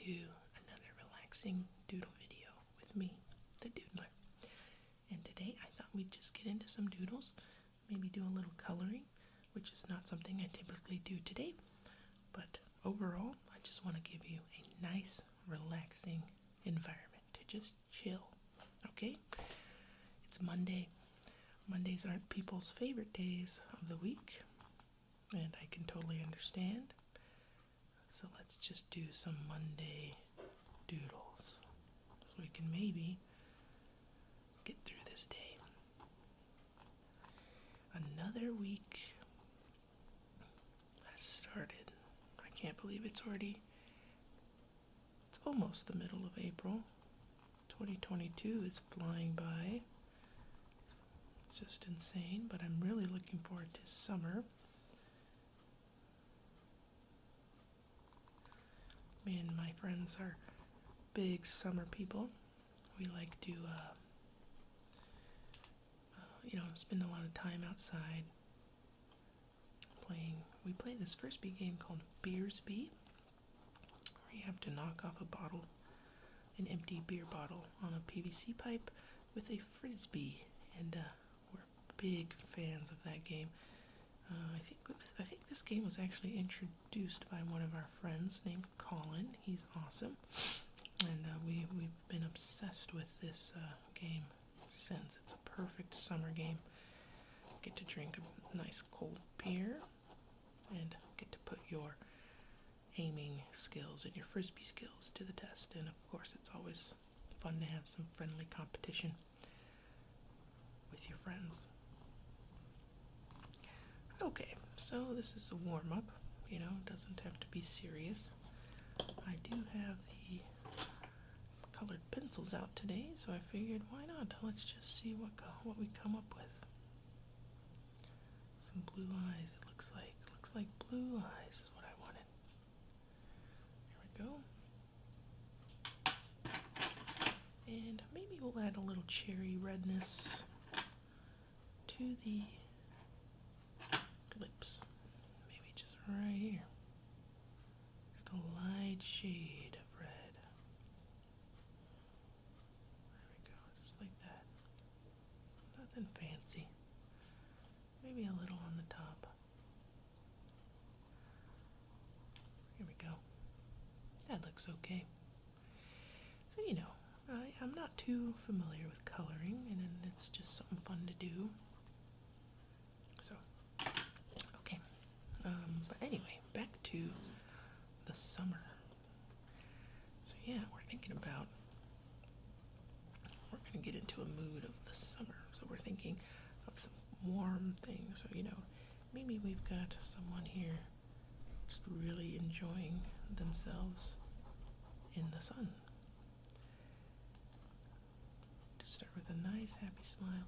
to another relaxing doodle video with me, the Doodler. And today I thought we'd just get into some doodles, maybe do a little coloring, which is not something I typically do today. But overall, I just want to give you a nice, relaxing environment to just chill, okay? It's Monday. Mondays aren't people's favorite days of the week, and I can totally understand. So let's just do some Monday doodles so we can maybe get through this day. Another week has started. I can't believe it's almost the middle of April. 2022 is flying by. It's just insane, but I'm really looking forward to summer. Me and my friends are big summer people. We like to, spend a lot of time outside playing. We play this frisbee game called Beersby, where you have to knock off an empty beer bottle on a PVC pipe with a frisbee, and we're big fans of that game. I think this game was actually introduced by one of our friends named Colin. He's awesome, and we've been obsessed with this game since. It's a perfect summer game. Get to drink a nice cold beer, and get to put your aiming skills and your frisbee skills to the test. And of course, it's always fun to have some friendly competition with your friends. Okay, so this is a warm-up, doesn't have to be serious. I do have the colored pencils out today, so I figured, why not? Let's just see what we come up with. Some blue eyes, it looks like blue eyes is what I wanted. Here we go. And maybe we'll add a little cherry redness to the lips. Maybe just right here. Just a light shade of red. There we go, just like that. Nothing fancy. Maybe a little on the top. Here we go. That looks okay. So, I'm not too familiar with coloring, and it's just something fun to do. So, okay. But anyway, back to the summer. So yeah, we're going to get into a mood of the summer. So we're thinking of some warm things. So, maybe we've got someone here just really enjoying themselves in the sun. Just start with a nice happy smile,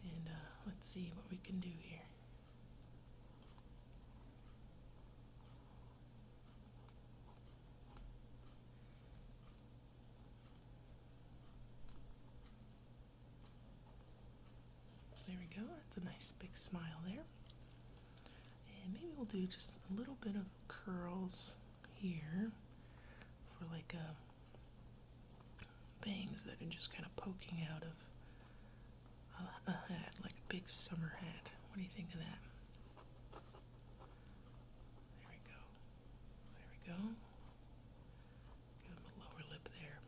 and let's see what we can do here. There we go, that's a nice big smile there. And maybe we'll do just a little bit of curls here for like bangs that are just kind of poking out of a hat, like a big summer hat. What do you think of that? There we go. There we go. Give him a lower lip there.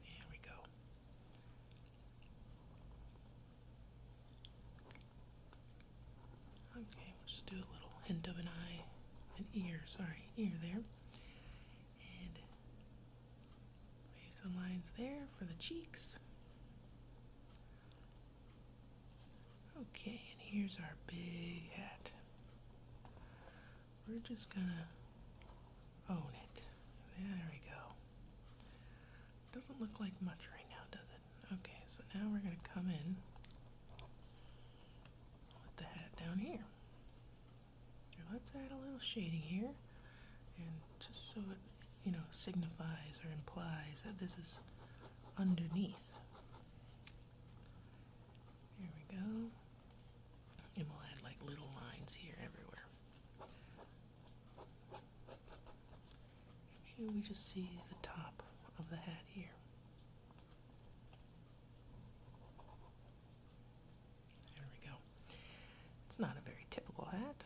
There we go. Okay, we'll just do a little hint of an eye, ear there. And maybe some lines there for the cheeks. Okay, and here's our big hat. We're just gonna own it. There we go. Doesn't look like much right now, does it? Okay, so now we're gonna come in with the hat down here. Let's add a little shading here, and just so it, signifies or implies that this is underneath. Here we go. And we'll add like little lines here everywhere. maybe we just see the top of the hat here. There we go. It's not a very typical hat.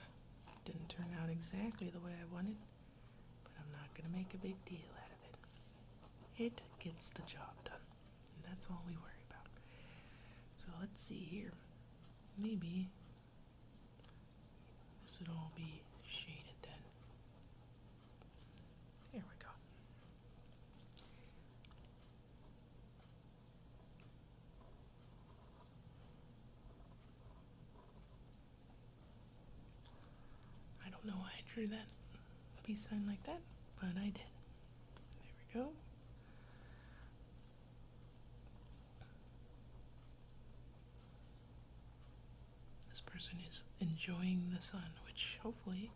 Didn't turn out exactly the way I wanted, but I'm not going to make a big deal out of it. It gets the job done, and that's all we worry about. So let's see here. Maybe this would all be shaded then. There we go. I don't know why I drew that peace sign like that, but I did. There we go. This person is enjoying the sun, which hopefully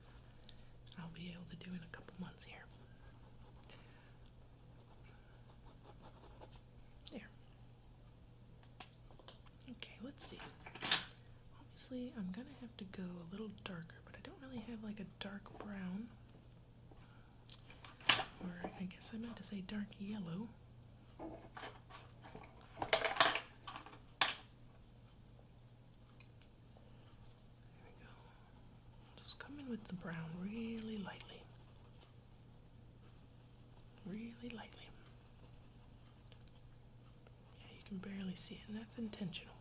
I'll be able to do in a couple months here. There. Okay, let's see. Obviously, I'm gonna have to go a little darker, but I don't really have like a dark brown. Or I guess I meant to say dark yellow. With the brown really lightly. Really lightly. Yeah, you can barely see it, and that's intentional.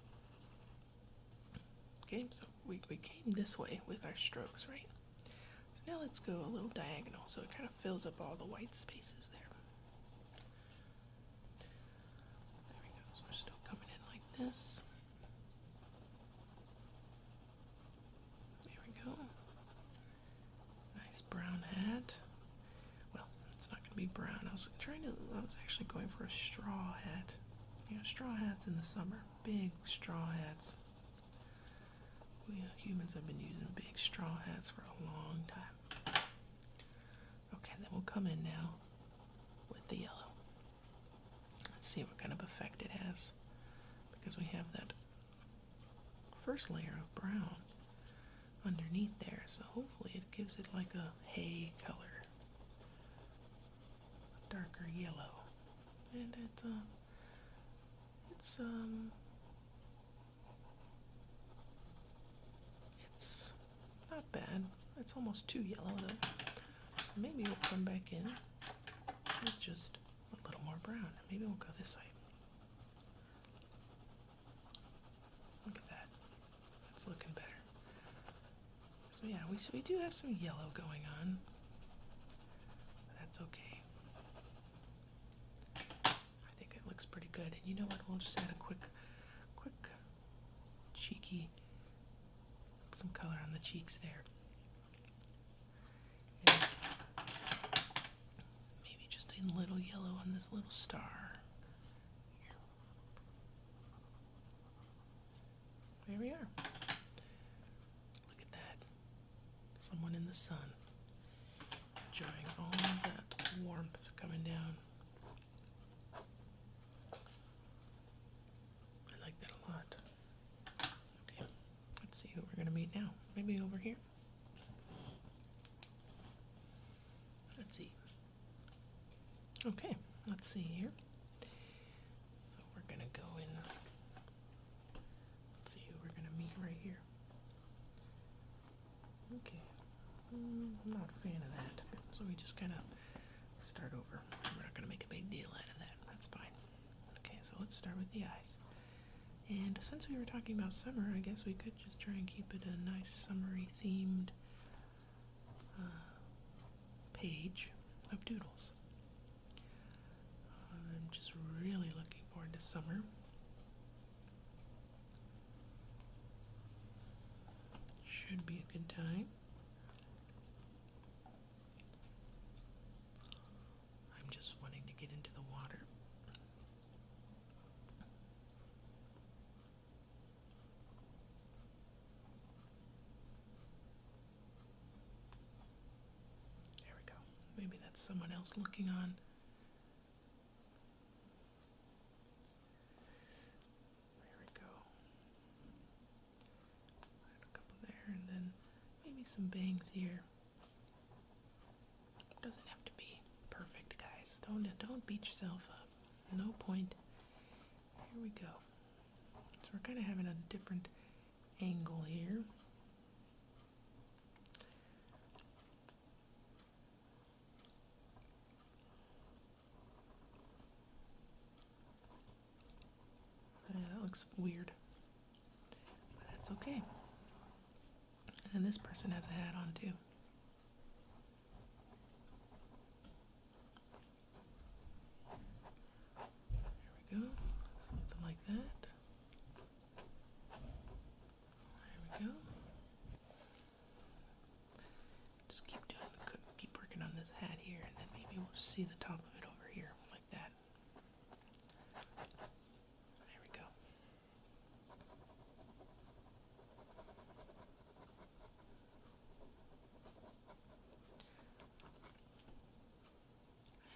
Okay, so we came this way with our strokes, right? So now let's go a little diagonal so it kind of fills up all the white spaces there. There we go, so we're still coming in like this. There we go. Brown hat. Well, it's not going to be brown. I was actually going for a straw hat. You know, straw hats in the summer. Big straw hats. We humans have been using big straw hats for a long time. Okay, then we'll come in now with the yellow. Let's see what kind of effect it has. Because we have that first layer of brown underneath there, so hopefully it gives it like a hay color, a darker yellow, and it's not bad. It's almost too yellow though, so maybe we'll come back in with just a little more brown. Maybe we'll go this way. Look at that. That's looking better. So yeah, we do have some yellow going on, but that's okay. I think it looks pretty good. And you know what? We'll just add a quick, cheeky, some color on the cheeks there. And maybe just a little yellow on this little star. Here. There we are. Someone in the sun, enjoying all of that warmth coming down. I like that a lot. Okay, let's see who we're going to meet now. Maybe over here. Let's see. Okay, let's see here. So we're going to go in. Let's see who we're going to meet right here. Okay. I'm not a fan of that, so we just kind of start over. We're not going to make a big deal out of that. That's fine. Okay, so let's start with the eyes. And since we were talking about summer, I guess we could just try and keep it a nice summery themed page of doodles. I'm just really looking forward to summer. Should be a good time. I'm just wanting to get into the water. There we go. Maybe that's someone else looking on. There we go. Add a couple there, and then maybe some bangs here. Doesn't have to be perfect. guys. Don't beat yourself up. No point. Here we go. So we're kind of having a different angle here. That looks weird, but that's okay. And this person has a hat on too. There we go. Something like that. There we go. Just keep working on this hat here, and then maybe we'll just see the top of it over here, like that. There we go.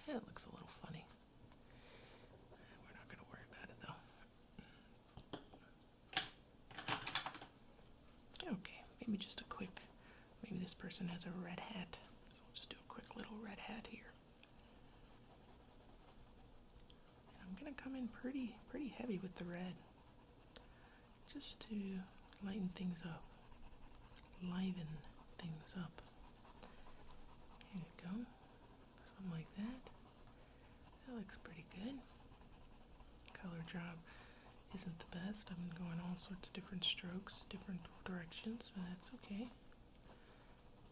It looks a little funny. We're not going to worry about it though. Okay, maybe just a quick, maybe this person has a red hat. So we'll just do a quick little red hat here. And I'm going to come in pretty heavy with the red. Just to lighten things up. Liven things up. There you go. Something like that. That looks pretty good. Color job isn't the best. I'm going all sorts of different strokes, different directions, but that's okay.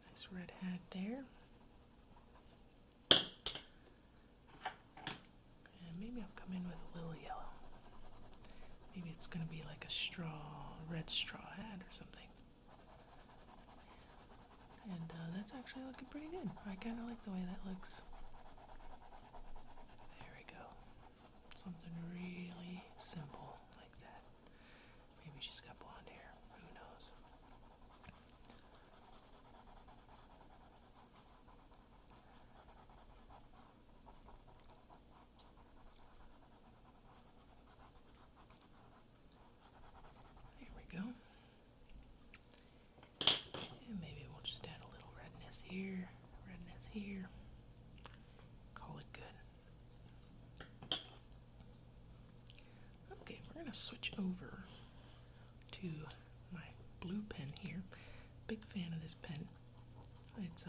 Nice red hat there. And maybe I'll come in with a little yellow. Maybe it's going to be like a red straw hat or something. And that's actually looking pretty good. I kind of like the way that looks. There we go. Something really simple like that. Maybe she's got blonde hair. Who knows? There we go. And maybe we'll just add a little redness here, redness here. Call it good. Okay, we're going to switch over to my blue pen here. Big fan of this pen. It's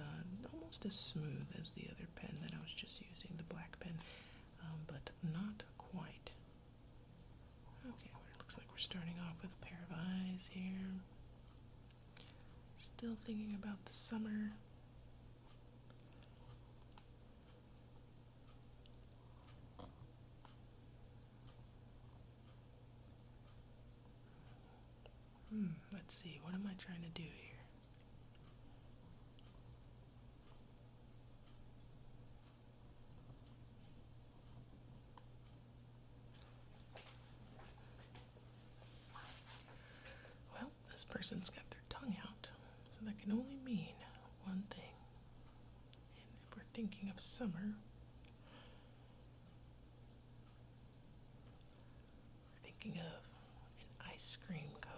almost as smooth as the other pen that I was just using, the black pen, but not quite. Okay, well, it looks like we're starting off with a pair of eyes here. Still thinking about the summer. Let's see, what am I trying to do here? Well, this person's got their tongue out, so that can only mean one thing. And if we're thinking of summer, we're thinking of an ice cream cone.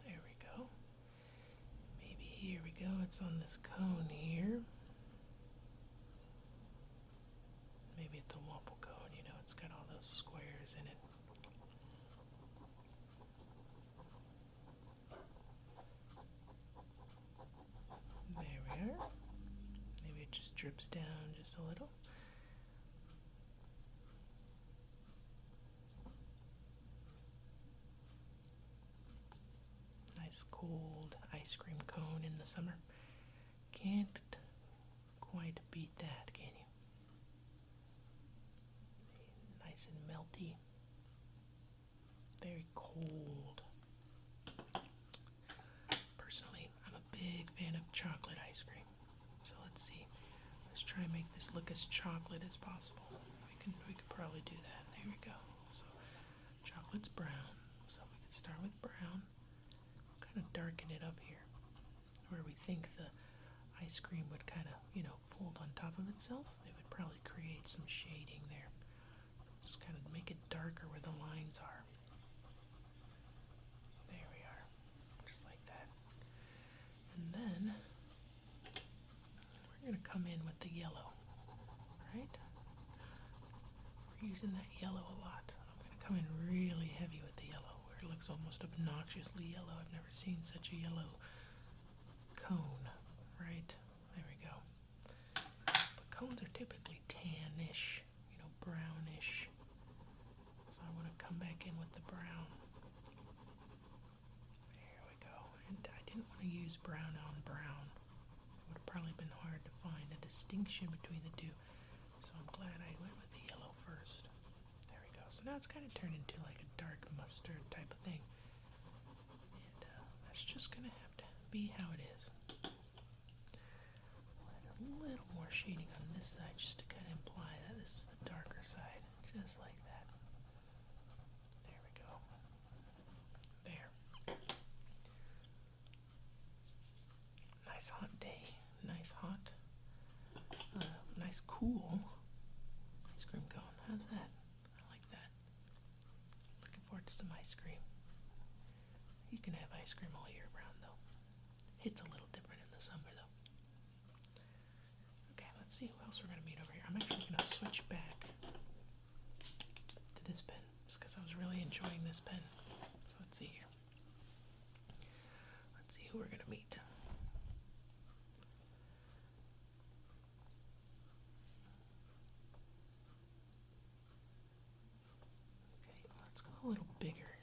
There we go. Maybe here we go, it's on this cone here. Maybe it's a waffle cone, you know, it's got all those squares in it. There we are. Maybe it just drips down just a little. Nice cold ice cream cone in the summer. Can't quite beat that, can you? Nice and melty. Very cold. Personally, I'm a big fan of chocolate ice cream. So let's see. Let's try and make this look as chocolate as possible. We could probably do that. There we go. So chocolate's brown. So we could start with brown. Kind of darken it up here, where we think the ice cream would kind of, you know, fold on top of itself. It would probably create some shading there. Just kind of make it darker where the lines are. There we are. come in with the yellow, right? We're using that yellow a lot. I'm going to come in really heavy with the yellow, where it looks almost obnoxiously yellow. I've never seen such a yellow cone, right? There we go. But cones are typically tannish, brownish. So I want to come back in with the brown. There we go. And I didn't want to use brown on brown. It would have probably been hard to find a distinction between the two. So I'm glad I went with the yellow first. There we go. So now it's kind of turned into like a dark mustard type of thing. And that's just going to have to be how it is. A little more shading on this side just to kind of imply that this is the darker side. Just like that. There we go. There. Nice hot day. Nice hot. Nice cool ice cream cone. How's that? I like that. Looking forward to some ice cream. You can have ice cream all year round though. It's a little different in the summer though. Okay, let's see who else we're going to meet over here. I'm actually going to switch back to this pen, just because I was really enjoying this pen. So let's see here. Let's see who we're going to meet. Okay, let's go a little bigger.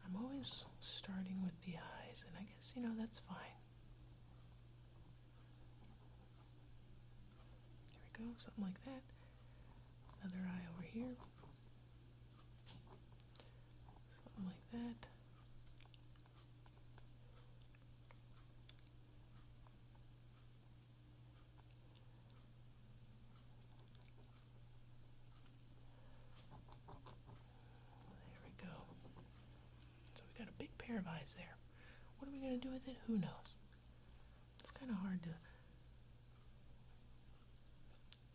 I'm always starting with the eyes, and I guess, that's fine. There we go, something like that. Another eye over here. Something like that. There we go. So we got a big pair of eyes there. What are we going to do with it? Who knows? It's kind of hard to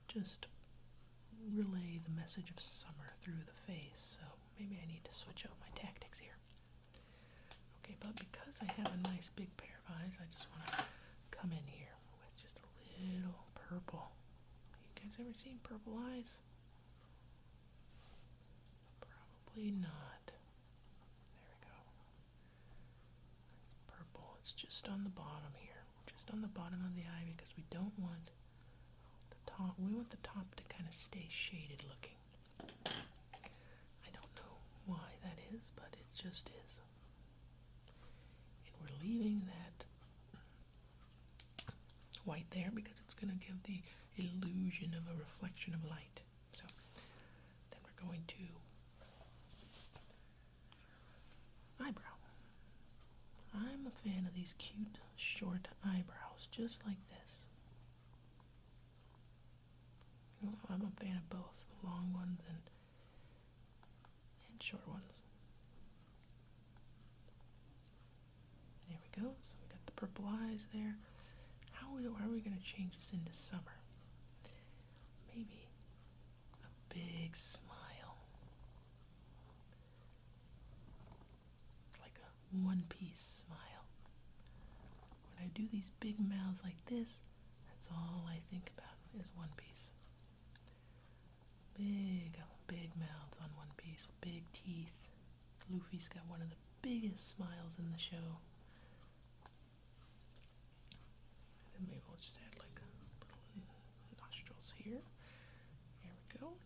just relay the message of summer through the face, so maybe I need to switch out my tactics here. Okay, but because I have a nice big pair of eyes, I just want to come in here with just a little purple. You guys ever seen purple eyes? Probably not. There we go. It's purple. It's just on the bottom here. Just on the bottom of the eye, because we don't want the top. We want the top to kind of stay shaded looking. I don't know why that is, but it just is. And we're leaving that white there because it's going to give the illusion of a reflection of light. So then we're going to eyebrow. I'm a fan of these cute short eyebrows, just like this. I'm a fan of both, long ones and short ones. There we go. So we got the purple eyes there. How are we going to change this into summer? Maybe a big smile. Like a one-piece smile. When I do these big mouths like this, that's all I think about is one piece. Big mouths on one piece, big teeth. Luffy's got one of the biggest smiles in the show. And then maybe we'll just add like little nostrils here. There we go.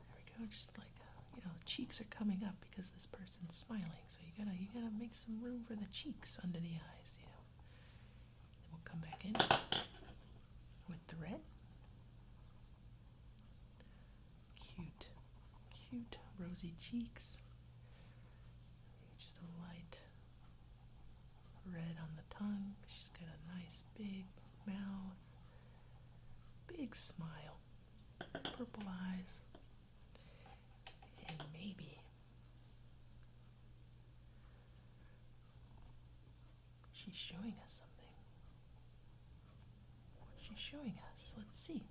There we go, just like, the cheeks are coming up because this person's smiling. So you gotta make some room for the cheeks under the eyes, Then we'll come back in with the red. Cute rosy cheeks. Just a light red on the tongue. She's got a nice big mouth, big smile, purple eyes, and maybe she's showing us something. What's she showing us? Let's see.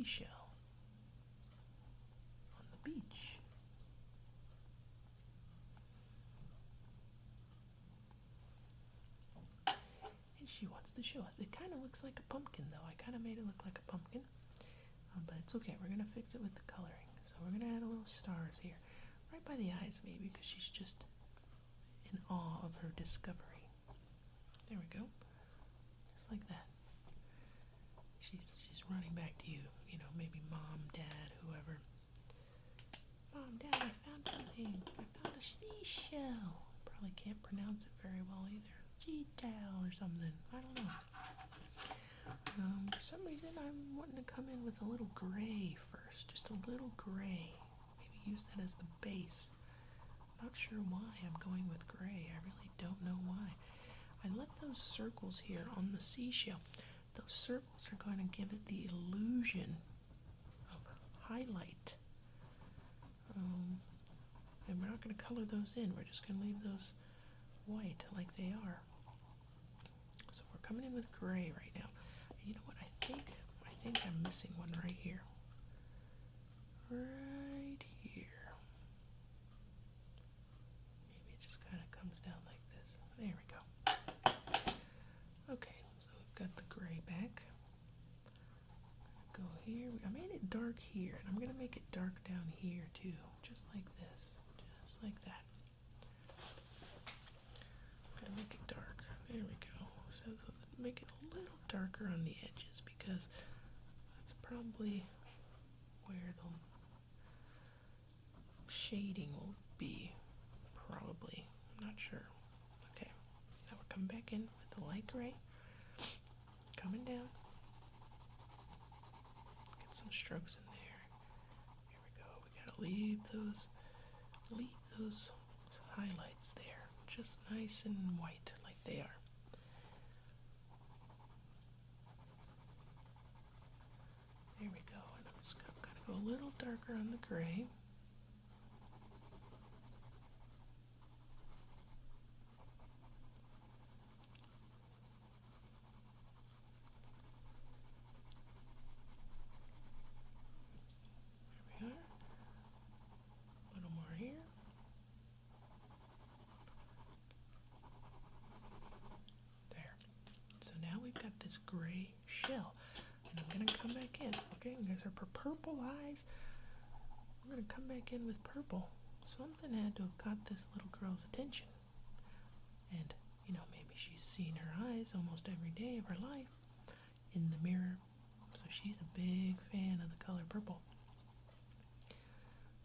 seashell on the beach. And she wants to show us. It kind of looks like a pumpkin, though. I kind of made it look like a pumpkin. But it's okay. We're going to fix it with the coloring. So we're going to add a little stars here. Right by the eyes, maybe, because she's just in awe of her discovery. There we go. Just like that. She's running back to you. You know, maybe mom, dad, whoever. Mom, dad, I found something. I found a seashell. Probably can't pronounce it very well either. Seashell or something. I don't know. For some reason, I'm wanting to come in with a little gray first. Just a little gray. Maybe use that as the base. Not sure why I'm going with gray. I really don't know why. I let those circles here on the seashell. Those circles are going to give it the illusion of highlight. And we're not going to color those in. We're just going to leave those white like they are. So we're coming in with gray right now. And you know what? I think I'm missing one right here. Right here. Maybe it just kind of comes down like this. There we go. Okay, so we've got the gray back. Go here. I made it dark here, and I'm going to make it dark down here too. Just like this. Just like that. I'm going to make it dark. There we go. So make it a little darker on the edges because that's probably where the shading will be. Probably. I'm not sure. Okay. Now we're coming back in with the light gray. Coming down. Get some strokes in there. Here we go. We gotta leave those highlights there. Just nice and white like they are. There we go. And I'm just gonna go a little darker on the gray. This gray shell, and I'm gonna come back in. Okay, you guys are purple eyes. I'm gonna come back in with purple. Something had to have caught this little girl's attention, and you know, maybe she's seen her eyes almost every day of her life in the mirror, so she's a big fan of the color purple.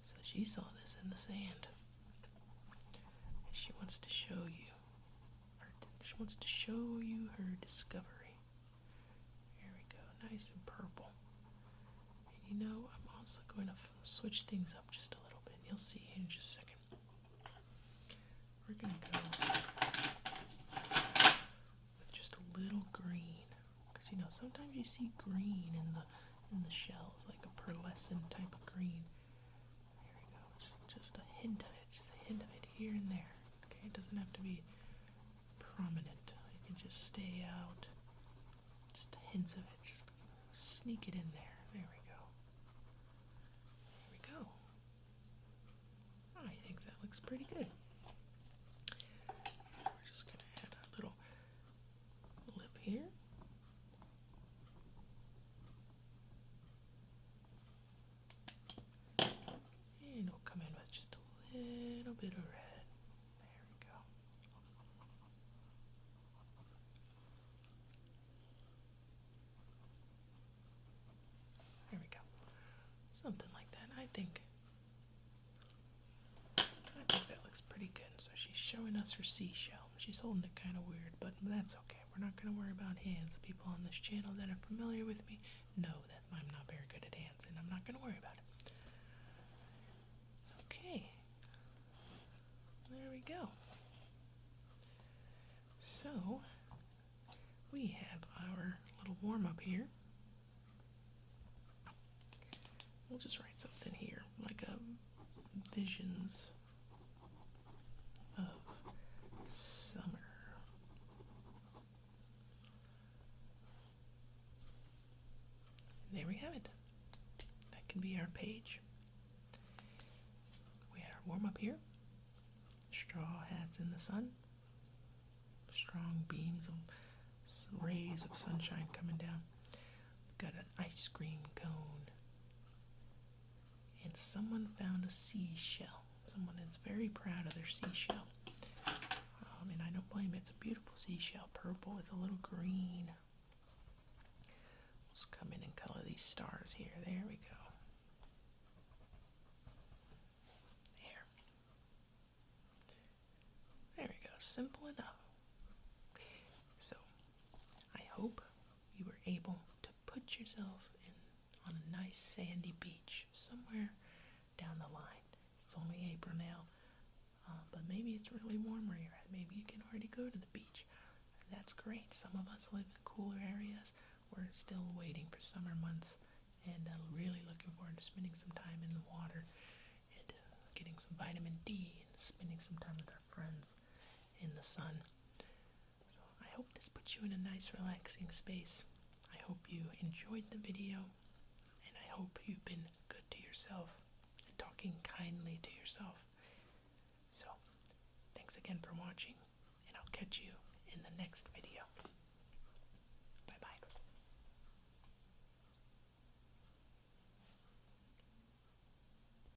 So she saw this in the sand, and she wants to show you her discovery. Nice and purple. And you know, I'm also going to switch things up just a little bit. You'll see in just a second. We're going to go with just a little green. Because you know, sometimes you see green in the shells, like a pearlescent type of green. There we go. Just a hint of it. Just a hint of it here and there. Okay, it doesn't have to be prominent. It can just stay out. Just hints of it. Just sneak it in there. There we go. There we go. I think that looks pretty good. We're just going to add a little lip here. And we'll come in with just a little bit of red. There we go. Something like that. I think that looks pretty good. So she's showing us her seashell. She's holding it kind of weird, but that's okay. We're not going to worry about hands. People on this channel that are familiar with me know that I'm not very good at hands, and I'm not going to worry about it. Okay. There we go. So we have our little warm-up here. We'll just write something here, like visions of summer. And there we have it. our page. We had our warm-up here. Straw hats in the sun. Strong beams of rays of sunshine coming down. We've got an ice cream cone. And someone found a seashell. Someone is very proud of their seashell. And I don't blame it. It's a beautiful seashell. Purple with a little green. Let's come in and color these stars here. There we go. There we go. Simple enough. So, I hope you were able to put yourself on a nice sandy beach somewhere down the line. It's only April now, but maybe it's really warm where you're at. Maybe you can already go to the beach. And that's great. Some of us live in cooler areas. We're still waiting for summer months and really looking forward to spending some time in the water and getting some vitamin D and spending some time with our friends in the sun. So I hope this puts you in a nice relaxing space. I hope you enjoyed the video, and I hope you've been good to yourself and talking kindly to yourself. So thanks again for watching, and I'll catch you in the next video.